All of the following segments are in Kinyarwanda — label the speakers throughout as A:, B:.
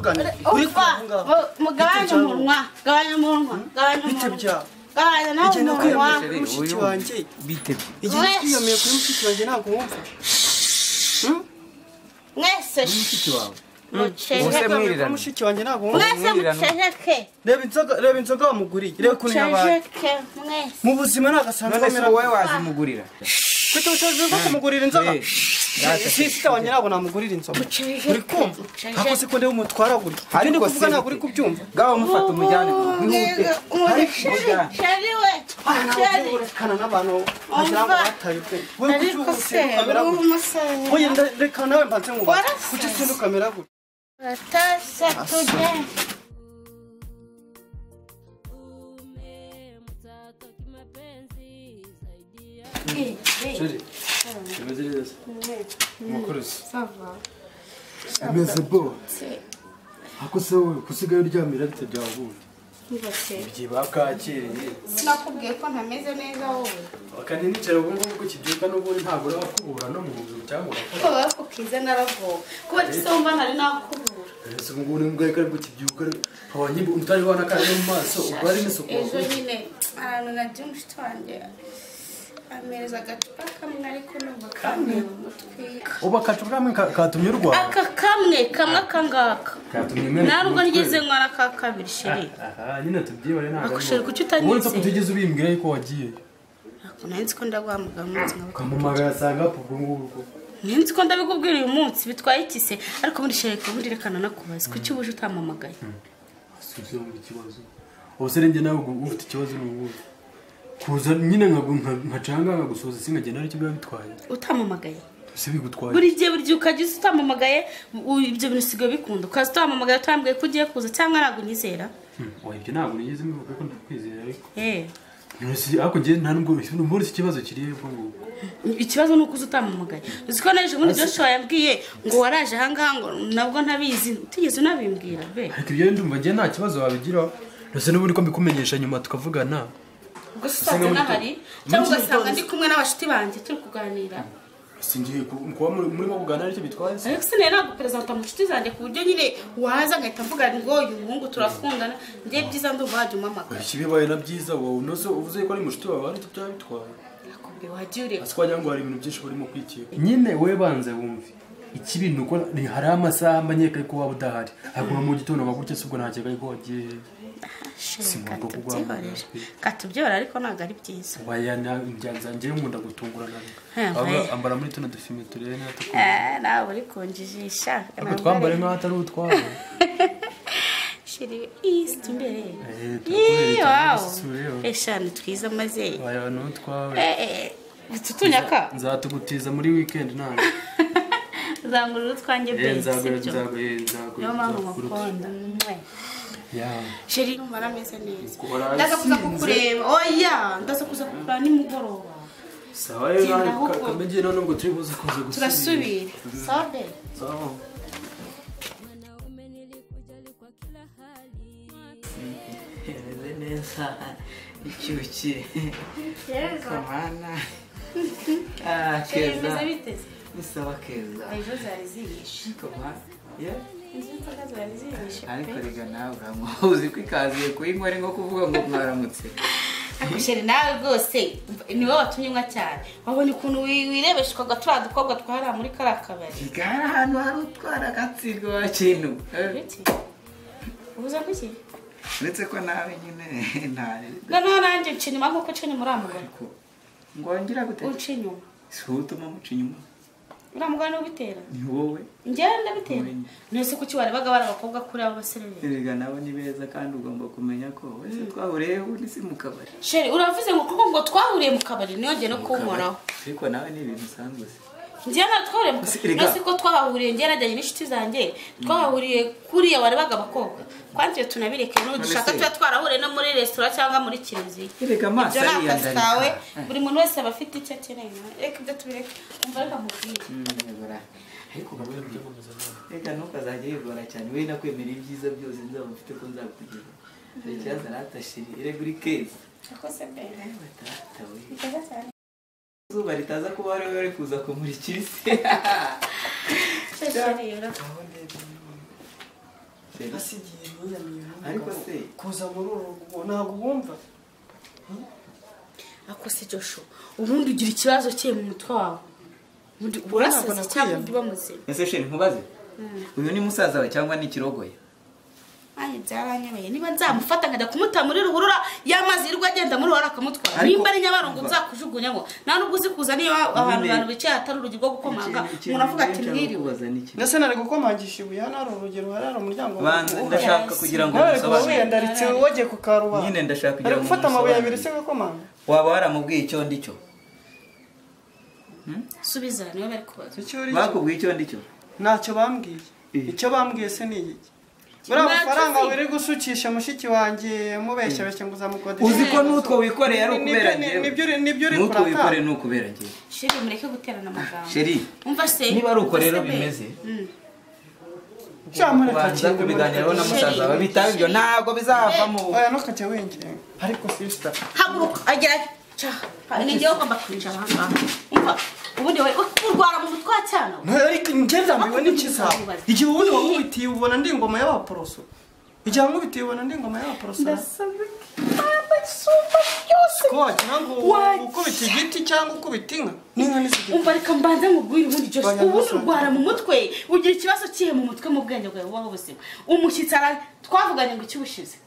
A: tuvugane uri kuvuga
B: mugabanya umunwa gabanya umunwa gabanya umunwa gabanya nawe umunwa
A: mushiki wanjye
C: bitebye
A: igihe kwiyomeye kuri mushiki wanjye ntabwo wumva
B: mwese
C: mushiki wawe
B: muceceke
A: mushiki wanjye ntabwo wumva
B: mwese muceceke
A: reba inzoga wamuguriye reba ukuntu yabaye
B: mwese
A: mu buzima nagasanzwe
C: none se wowe wazimugurira
A: kuko ushoje bwo kumugurira inzoga sisita wanjye ntabwo namugurira inzoga uri kumva ako se ko ndeba umutwara guri kandi kuvuga ntabwo uri kubyumva
C: gaho mufata umujyane mwihute
B: shariwe
A: kana n'abantu bagira ngo bataye ubwe we
B: ariko se umusore
A: oye reka nawe mbanze ngo kuki sindu kamera guri
B: atasa tuje
A: Chérie, je veux dire ça.
D: Ameze bo. Ako se wowe kusigaye uryamira bite byavuye. Byiba kakiriye.
B: Sinakubwiye ko ntameze neza wowe.
D: Akandi nicara ubu ngubu ko kibyuka n'ubundi ntabwo urakubura no mu nzu cyangwa
B: ko bakukiza naravuga kuba gisomba ntari nakubura.
D: ese ubu ngubu ngaye kari ku kibyuka abanye utari wana kandi mu maso ubari n'isuku.
B: Ejo nyine ahantu nagiye mushiki wanjye ameza agacupa kamwe ariko numva kamwe mu mutwe.
D: Uba kacu kamwe katumye urwara.
B: Aka kamwe kangaka. Narubwo ngeze nkora ka kabiri sheri.
D: Aha nyine tubyibare ntabwo.
B: Akusheri kuki utanyitse?
D: Ubu tutigeze ubimbwira yuko wagiye.
B: Ako nanzi ko ndagwamuga munsi nkaba.
D: Kamumagara sanga ubwo ngubu.
B: Ninzi ko ndabikubwira uyu munsi bitwaye ikise ariko muri sheri ko muri rekana nakubaza kuki ubuje utamamagaye.
D: Asubize mu kibazo. Ubusere nge nawe ufite ikibazo n'ubu. Kuza nyine nkacanga gusoza singagenda ari cyo bitwaye.
B: Utamamagaye.
D: Se bigutwaye.
B: Buri gihe buri ukagize utamamagaye ibyo bintu sigo bikunda. Ukaza utamamagaye utambwiye ko ugiye kuza cyangwa ntabwo nyizera.
D: Oya ibyo ntabwo nigeze mbivuga ko ndakwizera ariko.
B: None
D: ako nge nta nubwo muri ikibazo kiriye ko ngo.
B: Ikibazo nuko utamamagaye. Uziko naje muri Joshua yabwiye ngo waraje ahangaha ngo nabwo ntabizi. Utigeze unabimbwira be.
D: Ariko ibyo ndumva nge nta kibazo wabigira. Nose n'ubundi ko mbikumenyesha nyuma tukavugana.
B: Gusa nahari cyangwa ugasanga ndi kumwe n'abashiti banjye turi kuganira.
D: Singiye kuba muri bo kuganira aricyo bitwaye.
B: Ariko sine ntabwo presenta mu shiti zanjye ku buryo nyine waza ngahita mvuga ngo uyu muhungu turakundana ngiye byiza ndumva waje umamaka.
D: Kibibaye na byiza wowe nose uvuze ko ari mushiti wawe aricyo byabitwaye.
B: Nakombe wajure.
D: Aswajya ngo hari ibintu byinshi barimo kwikira. Nyine we banze wumve. Ikibintu uko ni hari amasaha mbanyeka ko waba udahari. Aguma mu gitondo bagutse subwo ntakeka ko wagiye.
B: Katubyora ariko ntago ari byiza.
D: Waya njyanza ngiye nkunda gutungurana. Ambara muri tuno dufime turere natako.
B: Nawe uri konjijisha.
D: Ako twambare nka atari utwawe.
B: Shiri east mbere. Wow. Eshani twiza maze.
D: Waya no twawe.
B: Tutunyaka.
D: Nzatugutiza muri weekend nane.
B: Zangurura twanjye base.
D: Nzago.
B: Yo mama mukunda.
A: Sheri
B: numara meze neza. Ndaza kuza kukureba. Oya, ndaza kuza kukureba nimugoroba.
D: Sawa rero kamenje none ngo turibuze kuza gusubira.
B: Turasubira. Sawa be.
D: Sawa.
C: Neza. Icyuki. Kamana.
B: Keza.
C: Nisaba keza.
B: Ejo zari ziyishe.
C: Kamana.
B: Ariko
C: rega nawe uramuzi kwikaziye kuyinywa ari nko kuvuga ngo mwaramutse.
B: Akusheri nawe rwose ni wowe watumye unywa cyane. Wabonye ukuntu wirebeshwa gatura dukobwa twara muri karakabari.
C: Igara hano hari utwara gatsigo wa kintu.
B: Ubuza kuki?
C: Uretse ko nawe nyine ntari.
B: Noneho nanjye ncinyuma nkuko ncinyuma uramugana.
C: Ngo ngira gute?
B: Uncinyuma.
C: Sutuma mucinyuma.
B: Uramugana ubitera?
C: Ni wowe.
B: Njye ndabitera. Nese kuki warebaga bari abakobwa kuri abo baserere.
C: Erega nawe ni beza kandi ugomba kumenya ko wese twahuriye uri si mu kabari.
B: Sheri uravuze ngo kuko ngo twahuriye mu kabari niyo ngiye no kunkoraho.
C: Ariko nawe ni ibintu usanzwe se.
B: Njye natwore mu kabari. Nese ko twahuriye njye najyanye n'inshuti zanjye. Twahuriye kuri warebaga abakobwa. Kwanze tunabireke no dushaka tuba twarahuriye no muri restaurant cyangwa muri kiriziya.
C: Erega amaso ari
B: yandaye. Buri muntu wese aba afite icyo akeneye. Reka ibyo tubireke. Umva reka mubwire.
D: Ariko gabanya byo komeza nawe.
C: Reka ntukazajye yigora cyane we nakwemera ibyiza byose nzaba mfite ko nzakugeza. Recyaza ratashiri erega uri keza.
B: Akose bebe.
C: Batatawe.
B: Ikaza cyane.
C: Zuba ritaza kuba ari we kuza kumurikira isi.
B: Sheri
A: asigiye niyamiye
C: ariko se
A: kuza muri uru rugo ntabwo wumva
B: ako si Josho ubundi ugira ikibazo cye mu mutwe wawe urasaza cyangwa undi bamuzima
C: ese sheri nkubaze uyu ni musaza we cyangwa ni kirogoye
B: Aye byaranyabeye niba nzamufata nkajya kumuta muri ruhurura yamazi irwa agenda muri wara akamutwara nimba ari nyabarongo nzakujugunyamo nta nubwo uzi kuza niyo abantu bicaye atari urugi rwo gukomanga umuntu avuga ati mwiriwe
A: ndetse nari gukomangisha ibuye hano hari urugero hari umuryango
C: ndashaka kugira ngo
A: musobanure ndaritse woge ku karuba
C: nyine ndashaka kugira ngo
A: gufata amabuye abiri se gukomanga
C: waba waramubwiye icyo ndicyo
B: subiza niyo bari kubaza
C: bakubwiye icyo ndicyo
A: ntacyo bambwiye icyo bambwiye se ni iki buriya amafaranga wiri gusukisha mushiki wanjye mubeshya beshya ngo uzamukodesha
C: uzi ko n'utwo wikoreye ari ukubera njyewe
A: nibyo uri
C: n'utwo wikoreye ni ukubera njyewe
B: sheri mureke guterana amagambo
C: sheri
B: umva se
C: niba ari uko rero bimeze
A: cyamureka
C: kubiganiraho na musaza wawe bitaba ibyo ntabwo bizavamo
A: oya ntukajya winjira ariko sister
B: haguruka agera ni njyewe ugomba kwinjira aha umva ubundi wowe urwara mu mutwe cyane
A: ariko ngenda mbiwe n'ikiza igihe ubundi wamubitiye ubona ndi ingoma y'abaporoso igihe wamubitiye ubona ndi ingoma y'abaporoso
B: ndasabe sumba byose
A: ko wagira ngo ukubita igiti cyangwa ukubita inka n'inka n'isigaye
B: umva reka mbanze nkubwire ubundi Josh ubundi urwara mu mutwe ugira ikibazo kihe mu mutwe mu bwenge bwawe bubaho ubuzima umushyitsi twavuganye ngo icyubushize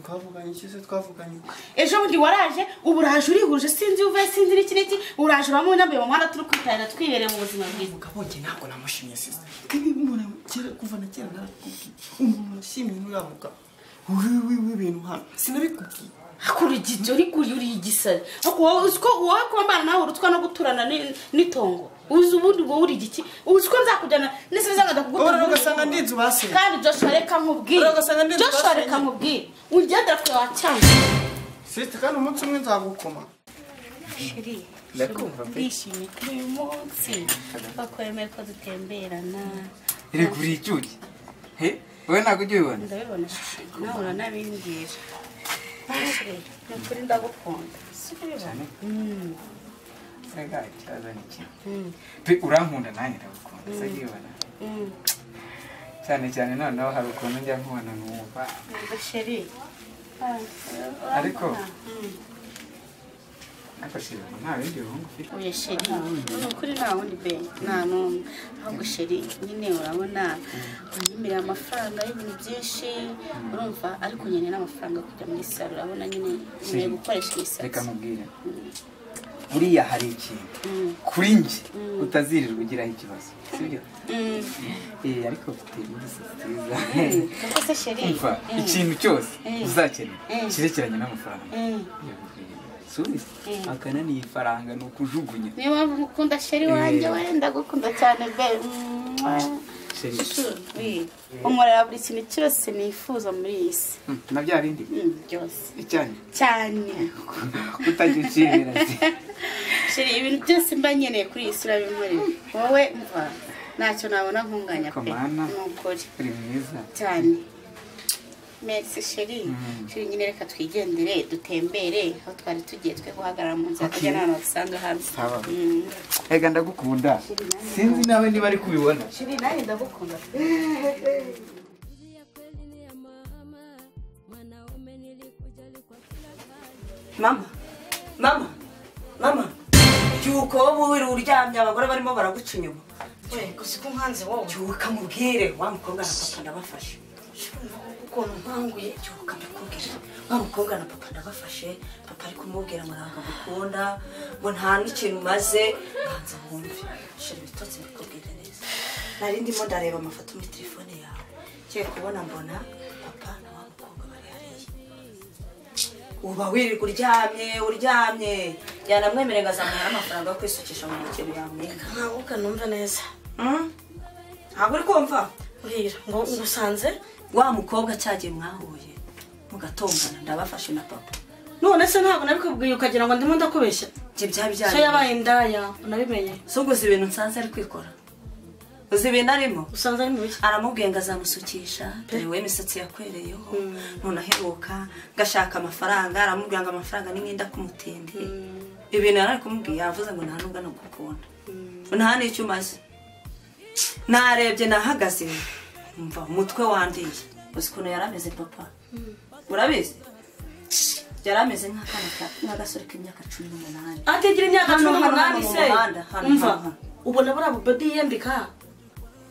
A: twavuganye iki se twavuganye
B: ejo bundi waraje ubu uraje urihuje sinzi uvuye sinzi n'iki n'iki uraje uramo nyambaye mu muhanda turi kwitarira twibereye mu buzima bwiza
A: mugabonye ntabwo namushimye sisa umuntu kera kuva na kera narakubwiye umuntu ushimye n'uriya mugabo w'ibintu hano sinabikubwiye
B: akora igito uri igisare ariko wowe kuba mbana nawe urutwa no guturana n'itongo uzi ubundi wowe uri igiki uzi ko nzakujyana nese zangada kugutura
A: ugasanga ndinzu base
B: kandi Joshua reka nkubwire Joshua reka nkubwire ungendera kure wacyanga
A: sita kandi umunsi umwe nzagukoma
B: sheri
C: ndakumva pe
B: ndishimye kuri uyu munsi bakwemeye ko dutemberana
C: iri kuri icyuki he wowe ntabwo ujya ubibona
B: ndabibona sheri nawe uranabimbwira ni ukuri ndagukunda
C: cyane sega ikibazo ni kimwe pe urankunda nanjye ndagukunda sagibona cyane cyane noneho hari ukuntu njya nkubona numva
B: sheri
C: ariko sheri nta bindi bihungu ufite
B: oya sheri ni ukuri nta wundi be nta n'umwe ahubwo sheri nyine urabona wanyemereye amafaranga y'ibintu byinshi urumva ariko nyine n'amafaranga kujya muri salo urabona nyine ngiye gukoresha imisatsi
C: reka mubwire buriya hari ikintu kuri njye utazirirwa ugiraho ikibazo sibyo ariko ufite imisatsi nziza
B: kuko se sheri
C: umva ikintu cyose uzakenera kirekeranye n'amafaranga subiza akananiye ifaranga ni ukujugunya
B: niyo mpamvu mukunda sheri wanjye wenda gukunda cyane be umurera buri kintu cyose nifuza muri iyi si
C: na bya bindi
B: byose
C: cyane kutajya ucibira
B: sheri ibintu byose mba nkeneye kuri iyi si urabinkorera wowe mva ntacyo nabona nkunganya pe ni ukuri
C: uri mwiza
B: cyane merci sheri sheri nyine reka twigendere dutembere aho twari tugiye twe guhagarara mu nzira tujya n'ahantu basanga hano
C: reka ndagukunda sinzi nawe niba ari kubibona
B: sheri nawe ndagukunda
E: mama cyuko wowe uri uryamye abagore barimo baraguca inyuma
B: gusa ko nkanze wowe
E: cyuka mubwire wa mukobwa na papa ndabafashe ukuntu nkanguye cyuka mbikubwire wa mukobwa na papa ndabafashe papa ari kumubwira ngo ntabwo agukunda ngo nta n'ikintu umaze nganza wumve shira ibitotsi mbikubwire neza nari ndimo ndareba amafoto muri telefone yawe ngiye kubona mbona papa na wa mukobwa bari hariya uba wirirwa uryamye yanamwemereye ngo azamuha n'amafaranga yo kwisukisha mu kintu yamwenga
B: ntabwo numva neza
E: ntabwo uri kumva
B: urira ngo ngusanze
E: wa mukobwa cyagiye mwahuye mugatongana ndabafashe na papa
B: none se ntabwo nabikubwiye ukagira ngo ndimo ndakubeshya
E: njye byabyaye
B: so yabaye indaya unabimenye
E: so uzi ibintu nsanze ari kwikora uzi ibintu arimo
B: usanze ari mu biki
E: aramubwiye ngo azamusukisha dore we imisatsi yakwereyeho none aheruka ngashaka amafaranga aramubwira ngo amafaranga ni nk'inda k'umutende ibintu yari ari kumubwiye yavuze ngo nta nubwo anagukunda nta n'icyo umaze narebye nahagaze umva umutwe wandiye uzi ukuntu yari ameze papa urabizi yari ameze nk'agasore k'imyaka 18
B: ategera imyaka 18 se umva ubona buriya bubedi yiyambika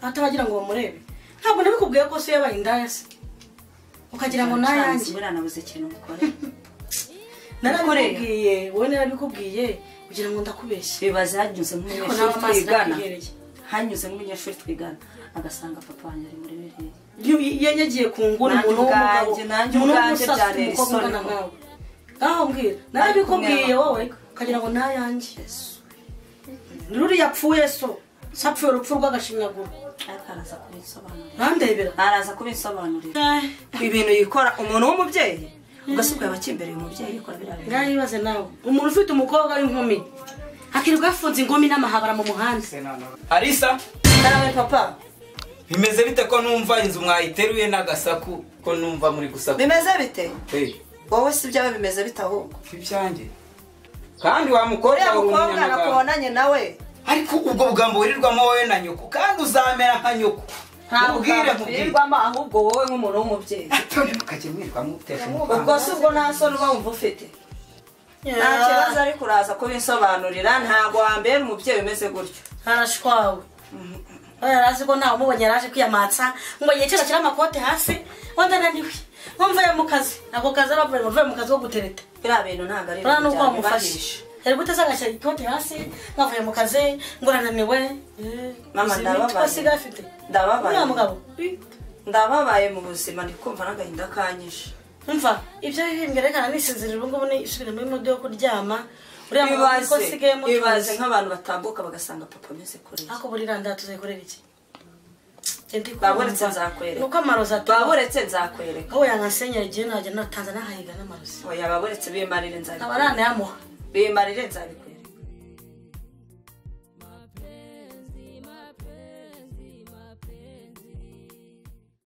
B: atabagira ngo bamurebe ntabwo nabikubwiye ko se yabaye indaya se ukagira ngo nayanjye
E: buriya nabuze ikintu mukore
B: narabikubwiye wowe narabikubwiye kugira ngo ndakubeshye
E: bibaze hanyuze nk'umunyeshuri twigana agasanga papa wanjye ari muri bereye
B: yanyagiye ku nguni umuntu w'umugabo
E: nanjye ubwanjye byarera isoni
B: ngaho mbwira narabikubwiye wowe ukagira ngo nayanjye ruri yapfuye so sapfuye urupfu rw'agashinyaguro
E: araza kubisobanurira
B: nandebera
E: araza kubisobanurira ibintu yikora umuntu w'umubyeyi ugasuka abakimbereye umubyeyi yikora birabera
B: ngaribaze nawe umuntu ufite umukobwa w'inkumi akirirwa yafunze ingumi n'amahabara mu muhanda
C: Arisa
E: karawe papa
C: bimeze bite ko numva inzu mwayiteruye n'agasaku ko numva muri gusaku
E: bimeze bite wowe si byawe bimeze bite ahubwo
C: ibyanjye kandi wa mukobwa
E: umukobwa nakubonanye nawe
C: ariko ubwo bugambo wirirwamo wowe na nyoko kandi uzamera nka nyoko ubwire
E: mubwirwamo ahubwo wowe nk'umuntu w'umubyeyi
C: ukajya mwirwamo utesha
E: ubwo si ubwo nta soni uba wumva ufite nta kibazo ariko uraza kubinsobanurira ntabwo wambera umubyeyi umeze gutyo
B: harashwawe arazi ko ntawe umubonye yaraje kwiyamatsa ngo yicira kira amakote hasi wanda naniwe nkumva mu kazi ako kazi abavuye mu kazi wo gutereta
E: biriya bintu ntabwo ari
B: ibintu nuko wamufashe yari guteza agashyira ikote hasi ngavuye mu kazi ngo arananiwe
E: mama ndababaye ndababaye mu buzima ndi kumva n'agahinda kanyishe
B: umva ibyo bimwerekana nisinzirira ubu ngubu nisubira muri mode yo kuryama
E: bibaze nk'abantu batambuka bagasanga papa ameze kure
B: ako burira ndatuzekorera iki
E: baburetse nzakwereka
B: nuko amarozi
E: baburetse nzakwereka
B: aho yangasenyera igihe najya natanza nahayiga n'amarozi
E: oya baburetse bimarire nzabikwereka
B: abarane yamuha
E: bimarire nzabikwereka